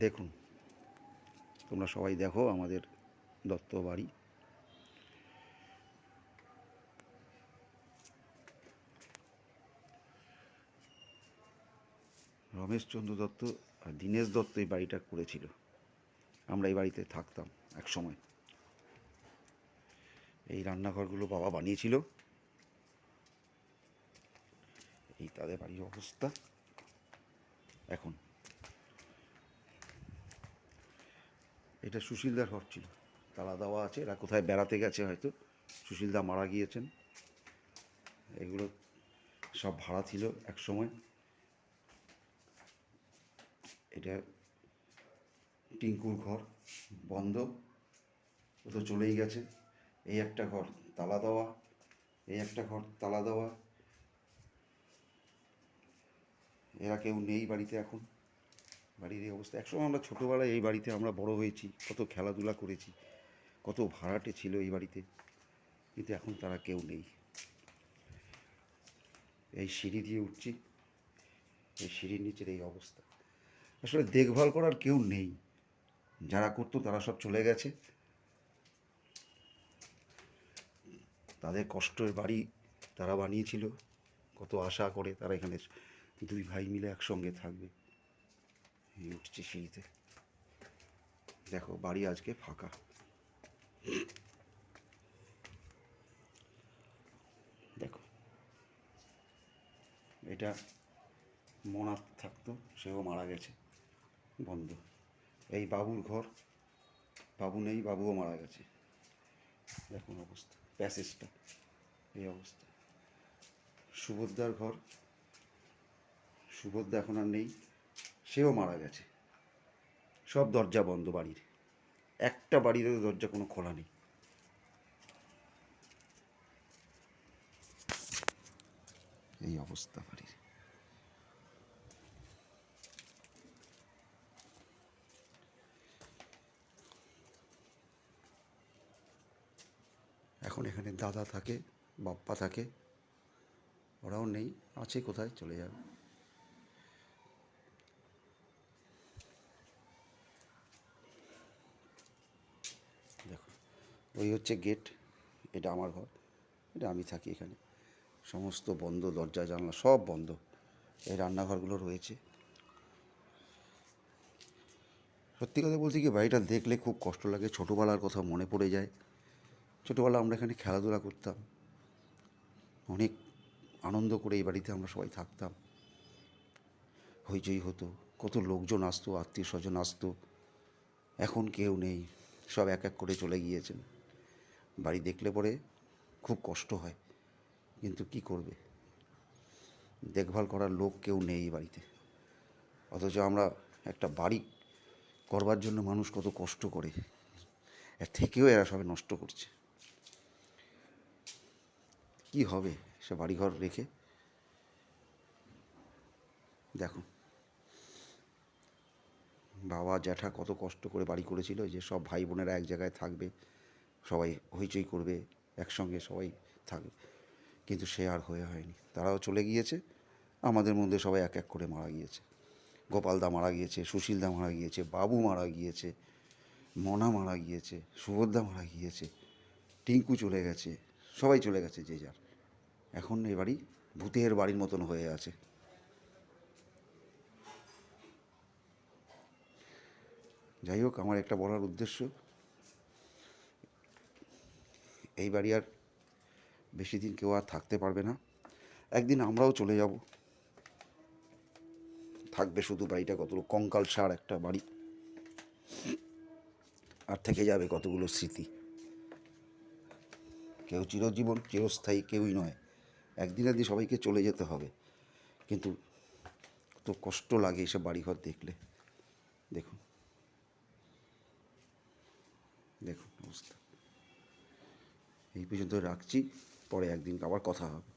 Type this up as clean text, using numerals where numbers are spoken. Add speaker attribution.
Speaker 1: দেখুন, তোমরা সবাই দেখো আমাদের দত্ত বাড়ি। রমেশচন্দ্র দত্ত আর দীনেশ দত্ত এই বাড়িটা করেছিল। আমরা এই বাড়িতে থাকতাম এক সময়। এই রান্নাঘরগুলো বাবা বানিয়েছিল। এই তাদের বাড়ির অবস্থা এখন। এটা সুশীলদার ঘর ছিল, তালা দেওয়া আছে। এরা কোথায় বেড়াতে গেছে হয়তো, সুশীলদা মারা গিয়েছেন। এগুলো সব ভাড়া ছিল এক সময়। এটা টিঙ্কুর ঘর, বন্ধ, ও তো চলেই গেছে। এই একটা ঘর তালা দেওয়া, এই একটা ঘর তালা দেওয়া। এরা কেউ নেই বাড়িতে এখন। বাড়ির এই অবস্থা। একসময় আমরা ছোটোবেলায় এই বাড়িতে আমরা বড় হয়েছি, কত খেলাধুলা করেছি, কত ভাড়াটে ছিল এই বাড়িতে, কিন্তু এখন তারা কেউ নেই। এই সিঁড়ি দিয়ে উঠছি, এই সিঁড়ির নিচের এই অবস্থা। আসলে দেখভাল করার কেউ নেই, যারা করতো তারা সব চলে গেছে। তাদের কষ্টের বাড়ি তারা বানিয়েছিল, কত আশা করে তারা এখানে দুই ভাই মিলে একসঙ্গে থাকবে। এই উঠছে সিঁড়িতে, দেখো বাড়ি আজকে ফাঁকা। দেখো, এটা মনা থাকতো, সেও মারা গেছে, বন্ধ। এই বাবুর ঘর, বাবু নেই, বাবুও মারা গেছে। দেখুন অবস্থা, প্যাসেজটা এই অবস্থা। সুভদ্রার ঘর, সুভদ্রা এখন আর নেই, সেও মারা গেছে। সব দরজা বন্ধ বাড়ির, একটা বাড়ির দরজা কোনো খোলা নেই। এই অবস্থা বাড়ির। এখন এখানে দাদা থাকে, বাপ্পা থাকে, ওরাও নেই, আছে কোথায় চলে যাবে। দেখো, ওই হচ্ছে গেট, এটা আমার ঘর, এটা আমি থাকি এখানে। সমস্ত বন্ধ, দরজা জানলা সব বন্ধ। এই রান্নাঘরগুলো রয়েছে। সত্যি কথা বলতে কি, বাড়িটা দেখলে খুব কষ্ট লাগে, ছোটোবেলার কথা মনে পড়ে যায়। ছোটোবেলা আমরা এখানে খেলাধুলা করতাম, অনেক আনন্দ করে এই বাড়িতে আমরা সবাই থাকতাম। হইচই হতো, কত লোকজন আসতো, আত্মীয় স্বজন আসতো। এখন কেউ নেই, সব এক এক করে চলে গিয়েছেন। বাড়ি দেখলে পরে খুব কষ্ট হয়, কিন্তু কি করবে, দেখভাল করার লোক কেউ নেই এই বাড়িতে। অথচ আমরা একটা বাড়ি করবার জন্য মানুষ কত কষ্ট করে, এর থেকেও এরা সবাই নষ্ট করছে। কি হবে সে বাড়িঘর রেখে। দেখুন, বাবা জ্যাঠা কত কষ্ট করে বাড়ি করেছিল, যে সব ভাই বোনেরা এক জায়গায় থাকবে, সবাই হইচই করবে, একসঙ্গে সবাই থাকবে, কিন্তু সে আর হয়নি। তারাও চলে গিয়েছে, আমাদের মধ্যে সবাই এক এক করে মারা গিয়েছে। গোপালদা মারা গিয়েছে, সুশীলদা মারা গিয়েছে, বাবু মারা গিয়েছে, মনা মারা গিয়েছে, সুভদ্রা মারা গিয়েছে, টিঙ্কু চলে গেছে, সবাই চলে গেছে যে যার। এখন এ বাড়ি ভূতের বাড়ির মতন হয়ে আছে। যাই হোক, আমার একটা বলার উদ্দেশ্য, এই বাড়ি আর বেশি দিন কেউ আর থাকতে পারবে না। একদিন আমরাও চলে যাব, থাকবে শুধু বাড়িটা, কতগুলো কঙ্কাল সার একটা বাড়ি, আর থেকে যাবে কতগুলো স্মৃতি। কেউ চিরজীবন, চিরস্থায়ী কেউই নয়, একদিন একদিন সবাইকে চলে যেতে হবে। কিন্তু কত কষ্ট লাগে এসব বাড়িঘর দেখলে। দেখুন, দেখুন অবস্থা। এই পর্যন্ত রাখছি, পরে একদিন আবার কথা হবে।